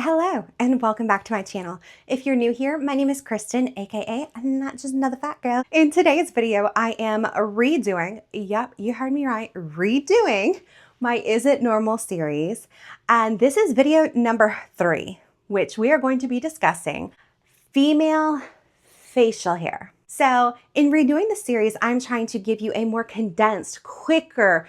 Hello and welcome back to my channel. If you're new here, my name is Kristen, aka I'm not just another fat girl. In today's video, I am redoing, yep, you heard me right, redoing my Is It Normal series. And this is video number 3, which we are going to be discussing female facial hair. So in redoing the series, I'm trying to give you a more condensed, quicker,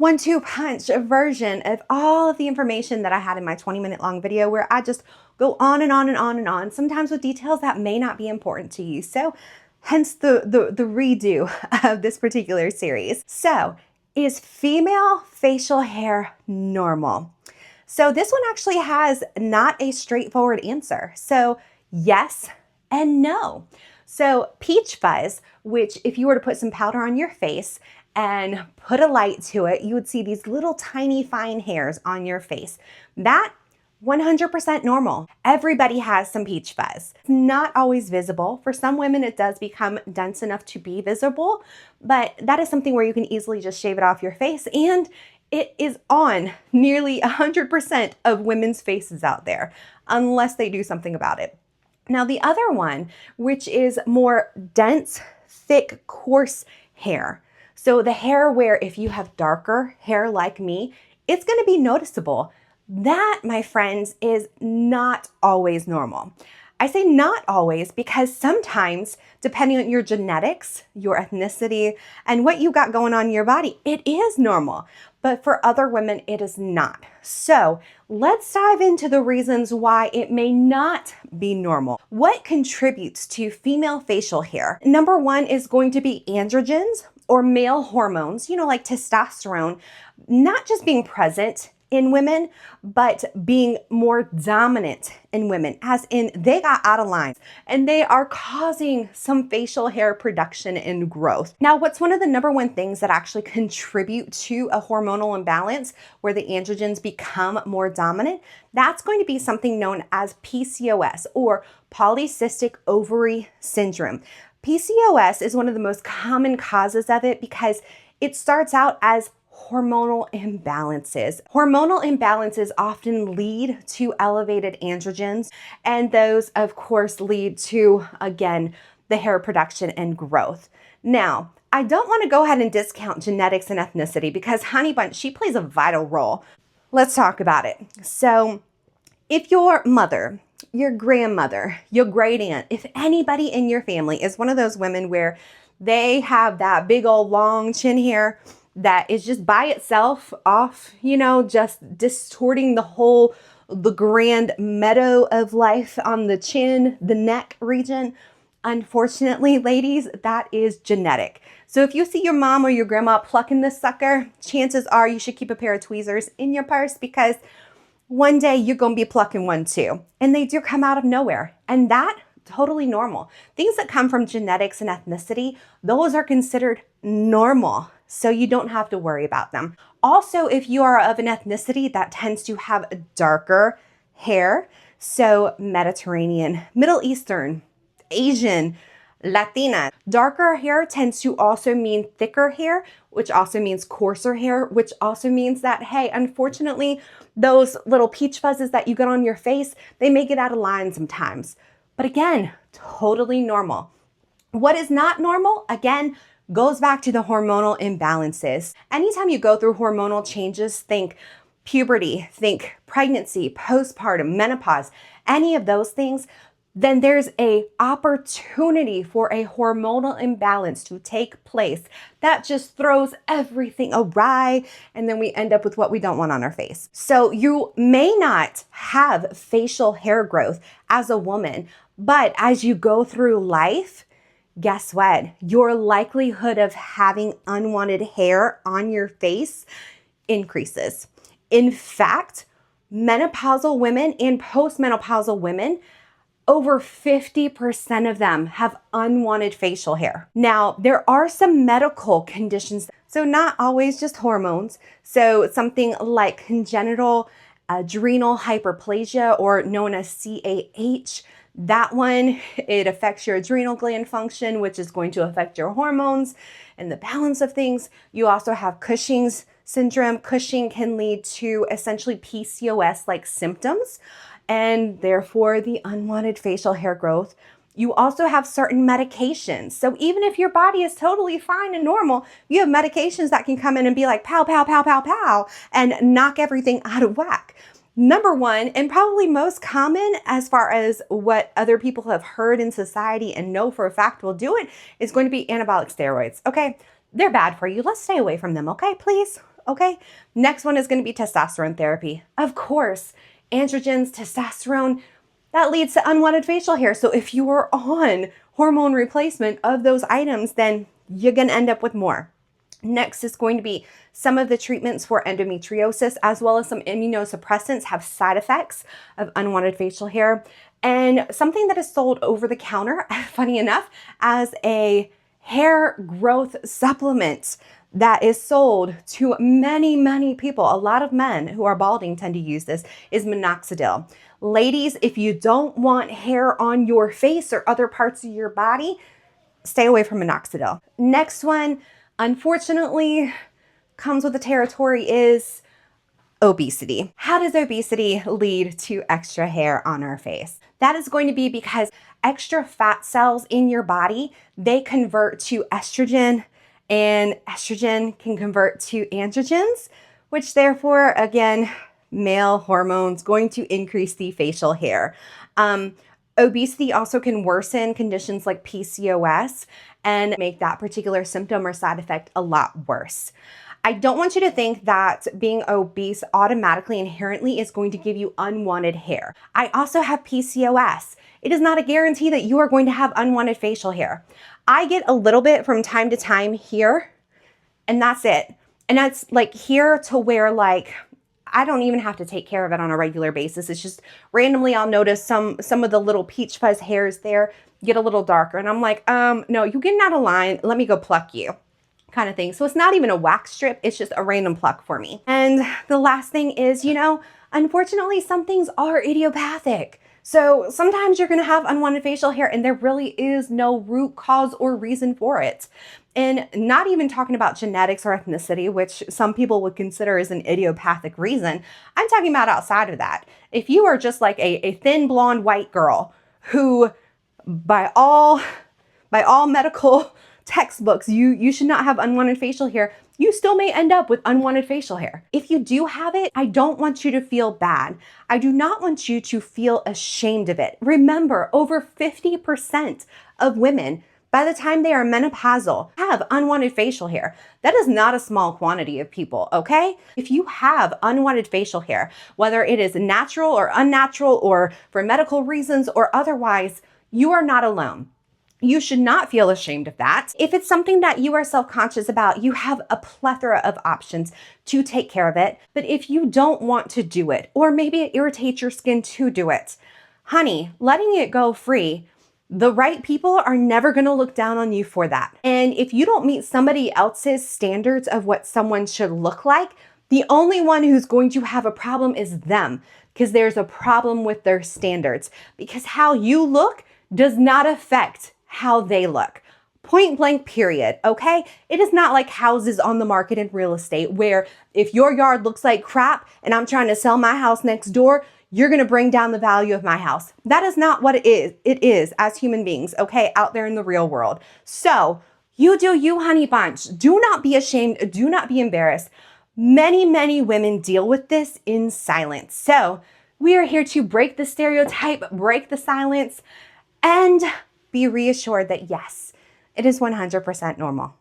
1-2 punch version of all of the information that I had in my 20-minute long video where I just go on and on and on and on, sometimes with details that may not be important to you. So hence the redo of this particular series. So is female facial hair normal? So this one actually has not a straightforward answer. So yes and no. So peach fuzz, which if you were to put some powder on your face and put a light to it, you would see these little tiny fine hairs on your face. That 100% normal. Everybody has some peach fuzz. It's not always visible. For some women, it does become dense enough to be visible, but that is something where you can easily just shave it off your face, and it is on nearly 100% of women's faces out there, unless they do something about it. Now, the other one, which is more dense, thick, coarse hair. So the hair where if you have darker hair like me, it's going to be noticeable. That, my friends, is not always normal. I say not always because sometimes, depending on your genetics, your ethnicity, and what you got going on in your body, it is normal. But for other women, it is not. So let's dive into the reasons why it may not be normal. What contributes to female facial hair? Number 1 is going to be androgens, or male hormones, like testosterone, not just being present in women, but being more dominant in women, as in they got out of line and they are causing some facial hair production and growth. Now, what's one of the number 1 things that actually contribute to a hormonal imbalance where the androgens become more dominant? That's going to be something known as PCOS, or polycystic ovary syndrome. PCOS is one of the most common causes of it because it starts out as hormonal imbalances. Hormonal imbalances often lead to elevated androgens, and those, of course, lead to, again, the hair production and growth. Now, I don't want to go ahead and discount genetics and ethnicity because Honey Bunch, she plays a vital role. Let's talk about it. So, if your mother, your grandmother, your great aunt, if anybody in your family is one of those women where they have that big old long chin hair that is just by itself off, just distorting the grand meadow of life on the chin, the neck region, unfortunately, ladies, that is genetic. So if you see your mom or your grandma plucking this sucker, chances are you should keep a pair of tweezers in your purse because one day you're going to be plucking one too. And they do come out of nowhere. And that, totally normal. Things that come from genetics and ethnicity, those are considered normal. So you don't have to worry about them. Also, if you are of an ethnicity that tends to have darker hair, so Mediterranean, Middle Eastern, Asian, Latina, darker hair tends to also mean thicker hair, which also means coarser hair, which also means that, hey, unfortunately, those little peach fuzzes that you get on your face, they may get out of line sometimes. But again, totally normal. What is not normal, again, goes back to the hormonal imbalances. Anytime you go through hormonal changes, think puberty, think pregnancy, postpartum, menopause, any of those things, then there's a opportunity for a hormonal imbalance to take place that just throws everything awry, and then we end up with what we don't want on our face. So you may not have facial hair growth as a woman, but as you go through life, guess what? Your likelihood of having unwanted hair on your face increases. In fact, menopausal women and postmenopausal women, over 50% of them have unwanted facial hair. Now, there are some medical conditions, so not always just hormones. So something like congenital adrenal hyperplasia, or known as CAH, that one, it affects your adrenal gland function, which is going to affect your hormones and the balance of things. You also have Cushing's syndrome, Cushing can lead to essentially PCOS-like symptoms and therefore the unwanted facial hair growth. You also have certain medications. So even if your body is totally fine and normal, you have medications that can come in and be like pow, pow, pow, pow, pow, and knock everything out of whack. Number one, and probably most common as far as what other people have heard in society and know for a fact will do it, is going to be anabolic steroids. Okay, they're bad for you. Let's stay away from them, okay, please? Okay, next one is going to be testosterone therapy. Of course, androgens, testosterone, that leads to unwanted facial hair. So if you are on hormone replacement of those items, then you're going to end up with more. Next is going to be some of the treatments for endometriosis, as well as some immunosuppressants have side effects of unwanted facial hair. And something that is sold over the counter, funny enough, as a hair growth supplement that is sold to many, many people. A lot of men who are balding tend to use this, is minoxidil. Ladies, if you don't want hair on your face or other parts of your body, stay away from minoxidil. Next one, unfortunately, comes with the territory is obesity. How does obesity lead to extra hair on our face? That is going to be because extra fat cells in your body, they convert to estrogen, and estrogen can convert to androgens, which therefore, again, male hormones going to increase the facial hair. Obesity also can worsen conditions like PCOS and make that particular symptom or side effect a lot worse. I don't want you to think that being obese automatically inherently is going to give you unwanted hair. I also have PCOS. It is not a guarantee that you are going to have unwanted facial hair. I get a little bit from time to time here, and that's it. And that's like here to where like I don't even have to take care of it on a regular basis. It's just randomly I'll notice some of the little peach fuzz hairs there get a little darker. And I'm like, no, you're getting out of line. Let me go pluck you, kind of thing. So it's not even a wax strip. It's just a random pluck for me. And the last thing is, you know, unfortunately, some things are idiopathic. So sometimes you're going to have unwanted facial hair and there really is no root cause or reason for it. And not even talking about genetics or ethnicity, which some people would consider as an idiopathic reason. I'm talking about outside of that. If you are just like a thin blonde white girl who by all medical textbooks, you should not have unwanted facial hair, you still may end up with unwanted facial hair. If you do have it, I don't want you to feel bad. I do not want you to feel ashamed of it. Remember, over 50% of women, by the time they are menopausal, have unwanted facial hair. That is not a small quantity of people, okay? If you have unwanted facial hair, whether it is natural or unnatural or for medical reasons or otherwise, you are not alone. You should not feel ashamed of that. If it's something that you are self-conscious about, you have a plethora of options to take care of it. But if you don't want to do it, or maybe it irritates your skin to do it, honey, letting it go free, the right people are never going to look down on you for that. And if you don't meet somebody else's standards of what someone should look like, the only one who's going to have a problem is them, because there's a problem with their standards. Because how you look does not affect how they look. Point blank, period, okay? It is not like houses on the market in real estate where if your yard looks like crap and I'm trying to sell my house next door, you're gonna bring down the value of my house. That is not what it is. It is as human beings, okay, out there in the real world. So you do you, honey bunch. Do not be ashamed. Do not be embarrassed. Many, many women deal with this in silence. So we are here to break the stereotype, break the silence, and be reassured that yes, it is 100% normal.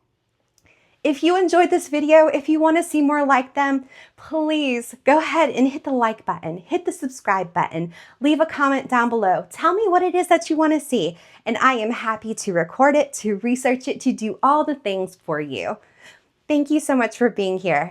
If you enjoyed this video, if you want to see more like them, please go ahead and hit the like button, hit the subscribe button, leave a comment down below. Tell me what it is that you want to see, and I am happy to record it, to research it, to do all the things for you. Thank you so much for being here.